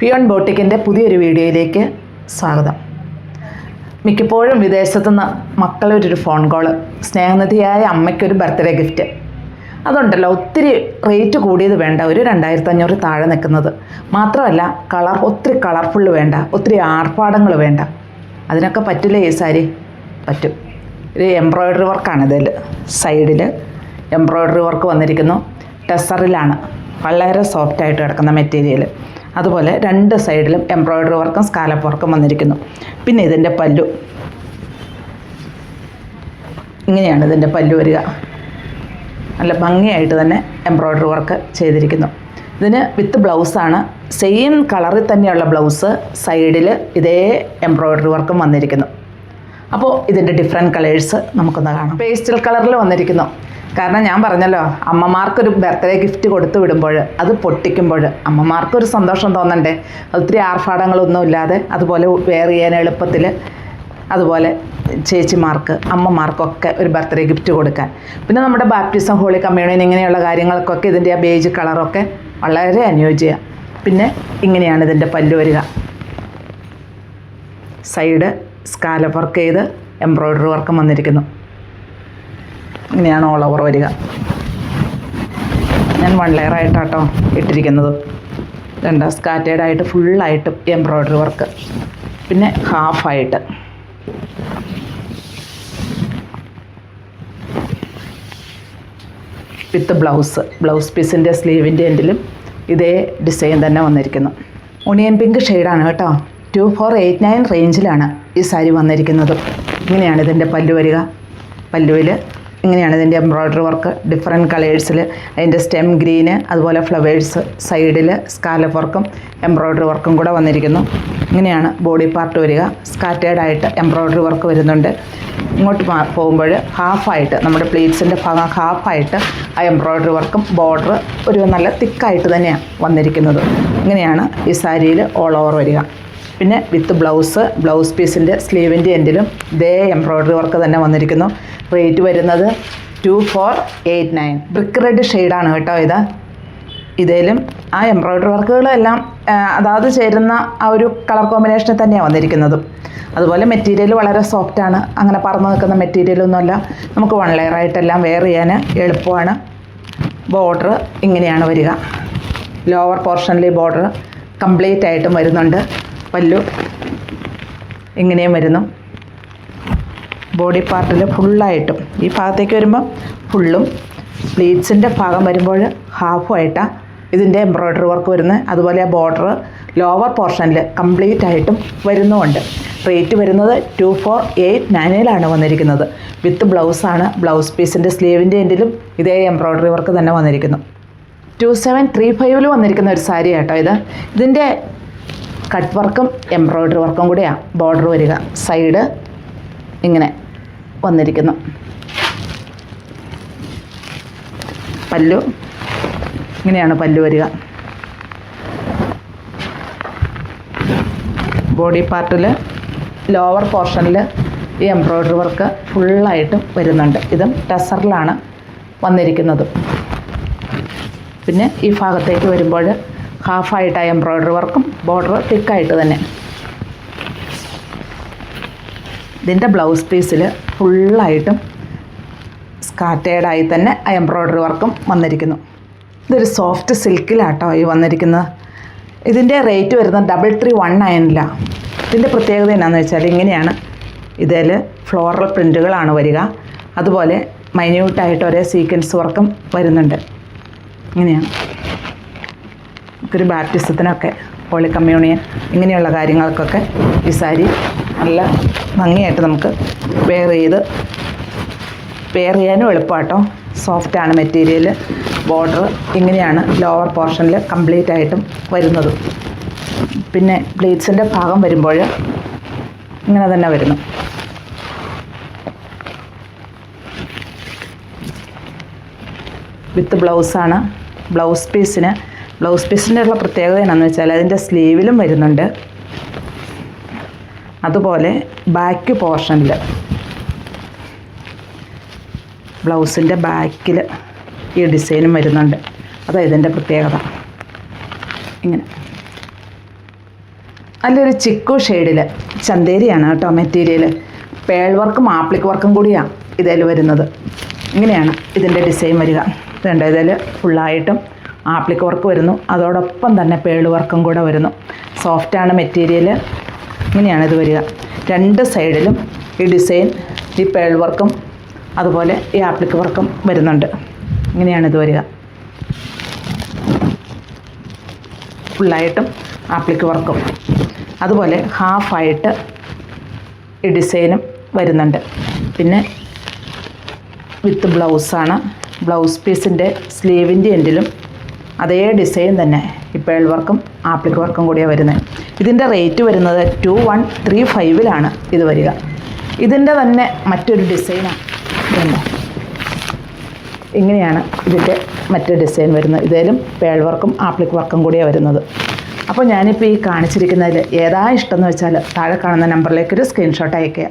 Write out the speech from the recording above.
Peon ബോട്ടിക്കിൻ്റെ പുതിയൊരു വീഡിയോയിലേക്ക് സ്വാഗതം. മിക്കപ്പോഴും വിദേശത്തുനിന്ന് മക്കളൊരു ഫോൺ കോള്, സ്നേഹനിധിയായ അമ്മയ്ക്കൊരു ബർത്ത്ഡേ ഗിഫ്റ്റ്. അതുണ്ടല്ലോ, ഒത്തിരി റേറ്റ് കൂടിയത് വേണ്ട, ഒരു 2500 താഴെ നിൽക്കുന്നത്. മാത്രമല്ല ഒത്തിരി കളർഫുള്ള് വേണ്ട, ഒത്തിരി ആർഭാടങ്ങൾ വേണ്ട. അതിനൊക്കെ പറ്റില്ലേ ഈ സാരി? പറ്റും. ഒരു എംബ്രോയ്ഡറി വർക്കാണ് ഇതിൽ. സൈഡിൽ എംബ്രോയ്ഡറി വർക്ക് വന്നിരിക്കുന്നു. ടെസറിലാണ്, വളരെ സോഫ്റ്റായിട്ട് കിടക്കുന്ന മെറ്റീരിയൽ. അതുപോലെ രണ്ട് സൈഡിലും എംബ്രോയ്ഡറി വർക്കും സ്കാലപ്പ് വർക്കും വന്നിരിക്കുന്നു. പിന്നെ ഇതിൻ്റെ പല്ലു, ഇങ്ങനെയാണ് ഇതിൻ്റെ പല്ലു വരിക. നല്ല ഭംഗിയായിട്ട് തന്നെ എംബ്രോയ്ഡറി വർക്ക് ചെയ്തിരിക്കുന്നു. ഇതിന് വിത്ത് ബ്ലൗസാണ്, സെയിം കളറിൽ തന്നെയുള്ള ബ്ലൗസ്, സൈഡിൽ ഇതേ എംബ്രോയ്ഡറി വർക്കും വന്നിരിക്കുന്നു. അപ്പോൾ ഇതിൻ്റെ ഡിഫറെൻറ്റ് കളേഴ്സ് നമുക്കൊന്ന് കാണാം. പേസ്റ്റൽ കളറിൽ വന്നിരിക്കുന്നു. കാരണം ഞാൻ പറഞ്ഞല്ലോ, അമ്മമാർക്കൊരു ബർത്ത്ഡേ ഗിഫ്റ്റ് കൊടുത്തു വിടുമ്പോൾ, അത് പൊട്ടിക്കുമ്പോൾ അമ്മമാർക്കൊരു സന്തോഷം തോന്നണ്ടേ? ഒത്തിരി ആർഭാടങ്ങളൊന്നും ഇല്ലാതെ, അതുപോലെ വെയർ ചെയ്യാൻ എളുപ്പത്തിൽ, അതുപോലെ ചേച്ചിമാർക്ക് അമ്മമാർക്കൊക്കെ ഒരു ബർത്ത്ഡേ ഗിഫ്റ്റ് കൊടുക്കാൻ. പിന്നെ നമ്മുടെ ബാപ്റ്റിസം, ഹോളി കമ്മ്യൂണിയൻ, ഇങ്ങനെയുള്ള കാര്യങ്ങൾക്കൊക്കെ ഇതിൻ്റെ ആ ബേജ് കളറൊക്കെ വളരെ അനുയോജ്യമാണ്. പിന്നെ ഇങ്ങനെയാണ് ഇതിൻ്റെ പല്ലു വരിക. സൈഡ് സ്കാലപ്പ് വർക്ക് ചെയ്ത് എംബ്രോയ്ഡറി വർക്കും വന്നിരിക്കുന്നു. ഇങ്ങനെയാണ് ഓൾ ഓവർ വരിക. ഞാൻ 1 ലെയർ ആയിട്ടാട്ടോ ഇട്ടിരിക്കുന്നത്. രണ്ട് സ്കാറ്റേഡായിട്ട് ഫുള്ളായിട്ട് എംബ്രോയ്ഡറി വർക്ക്, പിന്നെ ഹാഫായിട്ട്. വിത്ത് ബ്ലൗസ് പീസിൻ്റെ സ്ലീവിൻ്റെ എൻഡിലും ഇതേ ഡിസൈൻ തന്നെ വന്നിരിക്കുന്നു. ഒണിയൻ പിങ്ക് ഷെയ്ഡാണ് കേട്ടോ. 2489 റേഞ്ചിലാണ് ഈ സാരി വന്നിരിക്കുന്നത്. ഇങ്ങനെയാണ് ഇതിൻ്റെ പല്ലു വരിക. പല്ലുവിൽ ഇങ്ങനെയാണ് ഇതിൻ്റെ എംബ്രോയ്ഡറി വർക്ക്, ഡിഫറെൻറ്റ് കളേഴ്സിൽ. അതിൻ്റെ സ്റ്റെം ഗ്രീന്, അതുപോലെ ഫ്ലവേഴ്സ്, സൈഡിൽ സ്കാലപ്പ് വർക്കും എംബ്രോയ്ഡറി വർക്കും കൂടെ വന്നിരിക്കുന്നു. ഇങ്ങനെയാണ് ബോഡി പാർട്ട് വരിക. സ്കാറ്റേഡായിട്ട് എംബ്രോയ്ഡറി വർക്ക് വരുന്നുണ്ട്. ഇങ്ങോട്ട് പോകുമ്പോൾ ഹാഫായിട്ട്, നമ്മുടെ പ്ലീറ്റ്സിൻ്റെ ഭാഗം ഹാഫായിട്ട് ആ എംബ്രോയ്ഡറി വർക്കും ബോർഡർ ഒരു നല്ല തിക്കായിട്ട് തന്നെയാണ് വന്നിരിക്കുന്നത്. ഇങ്ങനെയാണ് ഈ സാരിയിൽ ഓൾ ഓവർ വരിക. പിന്നെ വിത്ത് ബ്ലൗസ് പീസിൻ്റെ സ്ലീവിൻ്റെ എൻഡിലും ഇതേ എംബ്രോയ്ഡറി വർക്ക് തന്നെ വന്നിരിക്കുന്നു. റേറ്റ് വരുന്നത് 2489. ബ്രിക്ക് റെഡ് ഷെയ്ഡാണ് കേട്ടോ ഇത്. ഇതിലും ആ എംബ്രോയ്ഡറി വർക്കുകളെല്ലാം അതാത് ചേരുന്ന ആ ഒരു കളർ കോമ്പിനേഷനിൽ തന്നെയാണ് വന്നിരിക്കുന്നത്. അതുപോലെ മെറ്റീരിയൽ വളരെ സോഫ്റ്റാണ്, അങ്ങനെ പറന്ന് നിൽക്കുന്ന മെറ്റീരിയലൊന്നുമല്ല. നമുക്ക് 1 ലെയർ ആയിട്ടെല്ലാം വെയർ ചെയ്യാൻ എളുപ്പമാണ്. ബോർഡർ ഇങ്ങനെയാണ് വരിക. ലോവർ പോർഷനിൽ ബോർഡർ കംപ്ലീറ്റ് ആയിട്ടും വരുന്നുണ്ട്. പല്ലു ഇങ്ങനെയും വരുന്നു. ബോഡി പാർട്ടിൽ ഫുള്ളായിട്ടും, ഈ ഭാഗത്തേക്ക് വരുമ്പോൾ ഫുള്ളും, പ്ലീറ്റ്സിൻ്റെ ഭാഗം വരുമ്പോൾ ഹാഫുമായിട്ടാണ് ഇതിൻ്റെ എംബ്രോയ്ഡറി വർക്ക് വരുന്നത്. അതുപോലെ ആ ബോർഡർ ലോവർ പോർഷനിൽ കംപ്ലീറ്റ് ആയിട്ടും വരുന്നുമുണ്ട്. റേറ്റ് വരുന്നത് 2489 വന്നിരിക്കുന്നത്. വിത്ത് ബ്ലൗസാണ്. ബ്ലൗസ് പീസിൻ്റെ സ്ലീവിൻ്റെ എൻഡിലും ഇതേ എംബ്രോയ്ഡറി വർക്ക് തന്നെ വന്നിരിക്കുന്നു. 2735 വന്നിരിക്കുന്ന ഒരു സാരി കേട്ടോ ഇത്. ഇതിൻ്റെ കട്ട് വർക്കും എംബ്രോയ്ഡറി വർക്കും കൂടെയാണ് ബോർഡർ വരിക. സൈഡ് ഇങ്ങനെ വന്നിരിക്കുന്നു. പല്ലു ഇങ്ങനെയാണ് പല്ലു വരിക. ബോഡി പാർട്ടിൽ ലോവർ പോർഷനിൽ ഈ എംബ്രോയ്ഡറി വർക്ക് ഫുള്ളായിട്ടും വരുന്നുണ്ട്. ഇതും ടെസറിലാണ് വന്നിരിക്കുന്നത്. പിന്നെ ഈ ഭാഗത്തേക്ക് വരുമ്പോൾ ഹാഫായിട്ട് ആ എംബ്രോയ്ഡറി വർക്കും ബോർഡർ തിക്കായിട്ട് തന്നെ. ഇതിൻ്റെ ബ്ലൗസ് പീസിൽ ഫുള്ളായിട്ടും സ്കാറ്റേഡായി തന്നെ ആ എംബ്രോയ്ഡറി വർക്കും വന്നിരിക്കുന്നു. ഇതൊരു സോഫ്റ്റ് സിൽക്കിലാട്ടോ ഈ വന്നിരിക്കുന്നത്. ഇതിൻ്റെ റേറ്റ് വരുന്നത് 3319. ഇതിൻ്റെ പ്രത്യേകത എന്നാന്ന് വെച്ചാൽ ഇങ്ങനെയാണ്. ഇതിൽ ഫ്ലോറൽ പ്രിൻറ്റുകളാണ് വരിക. അതുപോലെ മൈന്യൂട്ടായിട്ട് ഒരേ സീക്വൻസ് വർക്കും വരുന്നുണ്ട്. ഇങ്ങനെയാണ്. ഒരു ബാപ്റ്റിസത്തിനൊക്കെ, ഹോളി കമ്മ്യൂണിയൻ, ഇങ്ങനെയുള്ള കാര്യങ്ങൾക്കൊക്കെ ഈ സാരി നല്ല ഭംഗിയായിട്ട് നമുക്ക് വെയർ ചെയ്യാനും എളുപ്പമാട്ടോ. സോഫ്റ്റാണ് മെറ്റീരിയൽ. ബോർഡർ ഇങ്ങനെയാണ് ലോവർ പോർഷനിൽ കംപ്ലീറ്റ് ആയിട്ടും വരുന്നത്. പിന്നെ പ്ലീറ്റ്സിൻ്റെ ഭാഗം വരുമ്പോൾ ഇങ്ങനെ തന്നെ വരുന്നു. വിത്ത് ബ്ലൗസാണ്. ബ്ലൗസ് പീസിൻ്റെ ഉള്ള പ്രത്യേകത എന്നാന്ന് വെച്ചാൽ അതിൻ്റെ സ്ലീവിലും വരുന്നുണ്ട്. അതുപോലെ ബാക്ക് പോർഷനിൽ, ബ്ലൗസിൻ്റെ ബാക്കിൽ ഈ ഡിസൈനും വരുന്നുണ്ട്. അതാണ് ഇതിൻ്റെ പ്രത്യേകത. ഇങ്ങനെ നല്ലൊരു ചിക്കു ഷെയ്ഡിൽ ചന്തേരിയാണ് കേട്ടോ മെറ്റീരിയൽ. പേൾ വർക്കും ആപ്ലിക് വർക്കും കൂടിയാണ് ഇതിൽ വരുന്നത്. ഇങ്ങനെയാണ് ഇതിൻ്റെ ഡിസൈൻ വരിക. ഇതുണ്ട്, ഇതിൽ ഫുള്ളായിട്ടും ആപ്ലിക് വർക്ക് വരുന്നു, അതോടൊപ്പം തന്നെ പേൾ വർക്കും കൂടെ വരുന്നു. സോഫ്റ്റാണ് മെറ്റീരിയൽ. ഇങ്ങനെയാണ് ഇത് വരിക. രണ്ട് സൈഡിലും ഈ ഡിസൈൻ, ഈ പേൾ വർക്കും അതുപോലെ ഈ ആപ്ലിക് വർക്കും വരുന്നുണ്ട്. ഇങ്ങനെയാണ് ഇത് വരിക. ഫുള്ളായിട്ടും ആപ്ലിക് വർക്കും അതുപോലെ ഹാഫായിട്ട് ഈ ഡിസൈനും വരുന്നുണ്ട്. പിന്നെ വിത്ത് ബ്ലൗസാണ്. ബ്ലൗസ് പീസിൻ്റെ സ്ലീവിൻ്റെ എൻഡിലും അതേ ഡിസൈൻ തന്നെ ഈ പേൾ വർക്കും ആപ്ലിക് വർക്കും കൂടിയാണ് വരുന്നത്. ഇതിൻ്റെ റേറ്റ് വരുന്നത് 2135 ഇത് വരിക. ഇതിൻ്റെ തന്നെ മറ്റൊരു ഡിസൈനാണ്. ഇതുണ്ട്, ഇങ്ങനെയാണ് ഇതിൻ്റെ മറ്റൊരു ഡിസൈൻ വരുന്നത്. ഇതിലും പേൾ വർക്കും ആപ്ലിക് വർക്കും കൂടിയാണ് വരുന്നത്. അപ്പോൾ ഞാനിപ്പോൾ ഈ കാണിച്ചിരിക്കുന്നതിൽ ഏതാ ഇഷ്ടമെന്ന് വെച്ചാൽ താഴെ കാണുന്ന നമ്പറിലേക്കൊരു സ്ക്രീൻഷോട്ട് അയയ്ക്കുക.